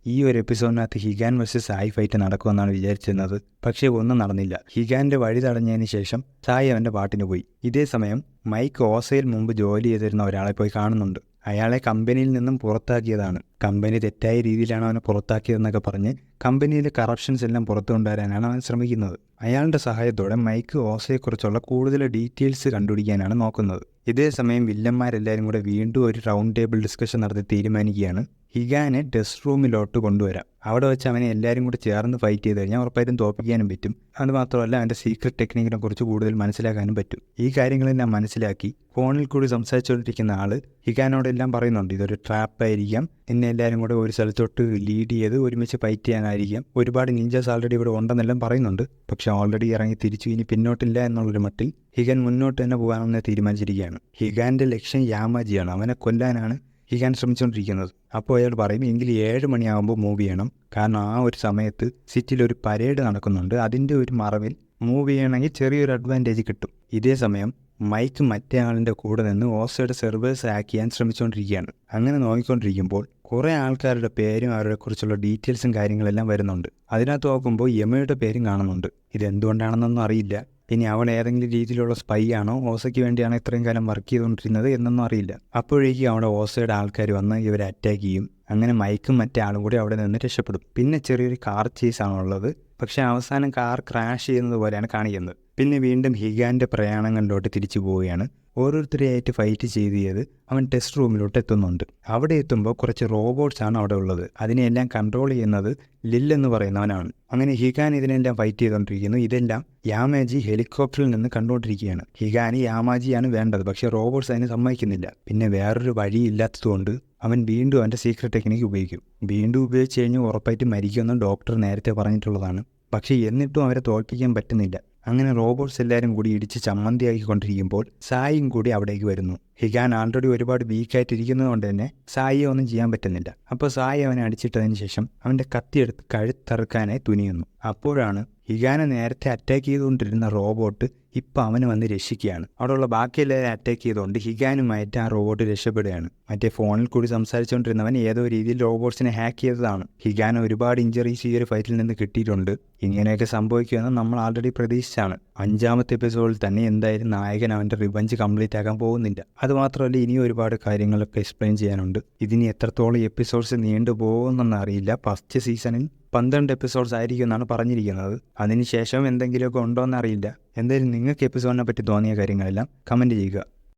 ഈ ഒരു എപ്പിസോഡിനകത്ത് ഹിഗാൻ versus Sai fight നടക്കുമെന്നാണ് വിചാരിച്ചിരുന്നത്. പക്ഷേ ഒന്നും നടന്നില്ല. ഹിഗാന്റെ വഴി തടഞ്ഞതിന് ശേഷം സായി അവൻ്റെ പാട്ടിന് പോയി. ഇതേ സമയം മൈക്ക് ഓസയിൽ മുമ്പ് ജോലി ചെയ്തിരുന്ന ഒരാളെ പോയി കാണുന്നുണ്ട്. അയാളെ കമ്പനിയിൽ നിന്നും പുറത്താക്കിയതാണ്. കമ്പനി തെറ്റായ രീതിയിലാണ് അവനെ പുറത്താക്കിയതെന്നൊക്കെ പറഞ്ഞ് കമ്പനിയിലെ കറപ്ഷൻസ് എല്ലാം പുറത്തു കൊണ്ടുവരാനാണ് അവൻ ശ്രമിക്കുന്നത്. അയാളുടെ സഹായത്തോടെ മൈക്ക് ഓസയെക്കുറിച്ചുള്ള കൂടുതൽ ഡീറ്റെയിൽസ് കണ്ടുപിടിക്കാനാണ് നോക്കുന്നത്. ഇതേ സമയം വില്ലന്മാരെല്ലാവരും കൂടെ വീണ്ടും ഒരു റൗണ്ട് ടേബിൾ ഡിസ്കഷൻ നടത്തി തീരുമാനിക്കുകയാണ് ഹിഗാനെ ടെസ്റ്റ് റൂമിലോട്ട് കൊണ്ടുവരാം. അവിടെ വെച്ച് അവനെ എല്ലാവരും കൂടെ ചേർന്ന് ഫൈറ്റ് ചെയ്ത് കഴിഞ്ഞാൽ ഉറപ്പായിട്ടും തോൽപ്പിക്കാനും പറ്റും. അതുമാത്രമല്ല അവൻ്റെ സീക്രട്ട് ടെക്നിക്കിനെ കുറിച്ച് കൂടുതൽ മനസ്സിലാക്കാനും പറ്റും. ഈ കാര്യങ്ങളെല്ലാം മനസ്സിലാക്കി ഫോണിൽ കൂടി സംസാരിച്ചുകൊണ്ടിരിക്കുന്ന ആള് ഹിഗാനോടെല്ലാം പറയുന്നുണ്ട്, ഇതൊരു ട്രാപ്പായിരിക്കാം, എന്നെ എല്ലാവരും കൂടെ ഒരു സ്ഥലത്തോട്ട് ലീഡ് ചെയ്ത് ഒരുമിച്ച് ഫൈറ്റ് ചെയ്യാനായിരിക്കാം, ഒരുപാട് നിഞ്ചാസ് ആൾറെഡി ഇവിടെ ഉണ്ടെന്നെല്ലാം പറയുന്നുണ്ട്. പക്ഷെ ഓൾറെഡി ഇറങ്ങി തിരിച്ചു, ഇനി പിന്നോട്ടില്ല എന്നുള്ളൊരു മട്ടിൽ ഹിഗാൻ മുന്നോട്ട് തന്നെ പോകാമെന്ന് തീരുമാനിച്ചിരിക്കുകയാണ്. ഹിഗാന്റെ ലക്ഷ്യം യാമാജിയാണ്. അവനെ കൊല്ലാനാണ് ഹിഗാൻ ശ്രമിച്ചുകൊണ്ടിരിക്കുന്നത്. അപ്പോൾ അയാൾ പറയും, എങ്കിൽ 7 മണിയാകുമ്പോൾ മൂവ് ചെയ്യണം, കാരണം ആ ഒരു സമയത്ത് സിറ്റിയിലൊരു പരേഡ് നടക്കുന്നുണ്ട്, അതിൻ്റെ ഒരു മറവിൽ മൂവ് ചെയ്യണമെങ്കിൽ ചെറിയൊരു അഡ്വാൻറ്റേജ് കിട്ടും. ഇതേ സമയം മൈക്ക് മറ്റേ ആളിൻ്റെ കൂടെ നിന്ന് ഓസയുടെ സെർവേഴ്സ് ഹാക്ക് ചെയ്യാൻ ശ്രമിച്ചുകൊണ്ടിരിക്കുകയാണ്. അങ്ങനെ നോക്കിക്കൊണ്ടിരിക്കുമ്പോൾ കുറേ ആൾക്കാരുടെ പേരും അവരെ കുറിച്ചുള്ള ഡീറ്റെയിൽസും കാര്യങ്ങളെല്ലാം വരുന്നുണ്ട്. അതിനകത്ത് നോക്കുമ്പോൾ യമയുടെ പേരും കാണുന്നുണ്ട്. ഇതെന്തുകൊണ്ടാണെന്നൊന്നും അറിയില്ല. ഇനി അവൻ ഏതെങ്കിലും രീതിയിലുള്ള സ്പൈ ആണോ, ഓസയ്ക്ക് വേണ്ടിയാണോ ഇത്രയും കാലം വർക്ക് ചെയ്തുകൊണ്ടിരുന്നത് എന്നൊന്നും അറിയില്ല. അപ്പോഴേക്കും അവിടെ ഓസയുടെ ആൾക്കാർ വന്ന് ഇവരെ അറ്റാക്ക് ചെയ്യും. അങ്ങനെ മൈക്കും മറ്റേ ആളും കൂടി അവിടെ നിന്ന് രക്ഷപ്പെടും. പിന്നെ ചെറിയൊരു കാർ ചേസാണുള്ളത്. പക്ഷേ അവസാനം കാർ ക്രാഷ് ചെയ്യുന്നത് പോലെയാണ് കാണിക്കുന്നത്. പിന്നെ വീണ്ടും ഹിഗാന്റെ പ്രയാണങ്ങളിലോട്ട് തിരിച്ചു പോവുകയാണ്. ഓരോരുത്തരെയായിട്ട് ഫൈറ്റ് ചെയ്ത് അവൻ ടെസ്റ്റ് റൂമിലോട്ട് എത്തുന്നുണ്ട്. അവിടെ എത്തുമ്പോൾ കുറച്ച് റോബോട്ട്സാണ് അവിടെ ഉള്ളത്. അതിനെല്ലാം കൺട്രോൾ ചെയ്യുന്നത് ലിൽ എന്ന് പറയുന്നവനാണ്. അങ്ങനെ ഹിഗാൻ ഇതിനെല്ലാം ഫൈറ്റ് ചെയ്തുകൊണ്ടിരിക്കുന്നു. ഇതെല്ലാം യാമാജി ഹെലികോപ്റ്ററിൽ നിന്ന് കണ്ടുകൊണ്ടിരിക്കുകയാണ്. ഹിഗാന് യാമാജിയാണ് വേണ്ടത്, പക്ഷേ റോബോട്ട്സ് അതിന് സമ്മതിക്കുന്നില്ല. പിന്നെ വേറൊരു വഴിയില്ലാത്തതുകൊണ്ട് അവൻ വീണ്ടും അവൻ്റെ സീക്രട്ട് ടെക്നിക്ക് ഉപയോഗിക്കും. വീണ്ടും ഉപയോഗിച്ച് കഴിഞ്ഞാൽ ഉറപ്പായിട്ട് മരിക്കുമെന്ന് ഡോക്ടർ നേരത്തെ പറഞ്ഞിട്ടുള്ളതാണ്. പക്ഷേ എന്നിട്ടും അവരെ തോൽപ്പിക്കാൻ പറ്റുന്നില്ല. അങ്ങനെ റോബോട്ട്സ് എല്ലാവരും കൂടി ഇടിച്ച് ചമ്മന്തിയാക്കിക്കൊണ്ടിരിക്കുമ്പോൾ സായിയും കൂടി അവിടേക്ക് വരുന്നു. ഹിഗാൻ ആൾറെഡി ഒരുപാട് വീക്കായിട്ടിരിക്കുന്നത് കൊണ്ട് തന്നെ സായിയെ ഒന്നും ചെയ്യാൻ പറ്റുന്നില്ല. അപ്പോൾ സായി അവനെ അടിച്ചിട്ടതിന് ശേഷം അവൻ്റെ കത്തിയെടുത്ത് കഴുത്തറുക്കാനായി തുനിയുന്നു. അപ്പോഴാണ് ഹിഗാനെ നേരത്തെ അറ്റാക്ക് ചെയ്തുകൊണ്ടിരുന്ന റോബോട്ട് ഇപ്പം അവന് വന്ന് രക്ഷിക്കുകയാണ്. അവിടെയുള്ള ബാക്കിയെല്ലാവരും അറ്റാക്ക് ചെയ്തുകൊണ്ട് ഹിഗാനുമായിട്ട് ആ റോബോട്ട് രക്ഷപ്പെടുകയാണ്. മറ്റേ ഫോണിൽ കൂടി സംസാരിച്ചുകൊണ്ടിരുന്നവൻ ഏതോ രീതിയിൽ റോബോട്ട്സിനെ ഹാക്ക് ചെയ്തതാണ്. ഹിഗാന് ഒരുപാട് ഇഞ്ചറീസ് ഈ ഒരു ഫൈറ്റിൽ നിന്ന് കിട്ടിയിട്ടുണ്ട്. ഇങ്ങനെയൊക്കെ സംഭവിക്കുമെന്ന് നമ്മൾ ആൾറെഡി പ്രതീക്ഷിച്ചാണ്. 5ാമത്തെ എപ്പിസോഡിൽ തന്നെ എന്തായാലും നായകൻ അവൻ്റെ റിവഞ്ച് കംപ്ലീറ്റ് ആക്കാൻ പോകുന്നില്ല. അതുമാത്രമല്ല, ഇനിയും ഒരുപാട് കാര്യങ്ങളൊക്കെ എക്സ്പ്ലെയിൻ ചെയ്യാനുണ്ട്. ഇതിനി എത്രത്തോളം എപ്പിസോഡ്സ് നീണ്ടുപോകുമെന്നൊന്നും അറിയില്ല. ഫസ്റ്റ് സീസണിൽ 12 എപ്പിസോഡ്സ് ആയിരിക്കും എന്നാണ് പറഞ്ഞിരിക്കുന്നത്. അതിനുശേഷം എന്തെങ്കിലുമൊക്കെ ഉണ്ടോ എന്നറിയില്ല. എന്തായാലും നിങ്ങൾക്ക് എപ്പിസോഡിനെ പറ്റി തോന്നിയ കാര്യങ്ങളെല്ലാം കമൻറ്റ് ചെയ്യുക.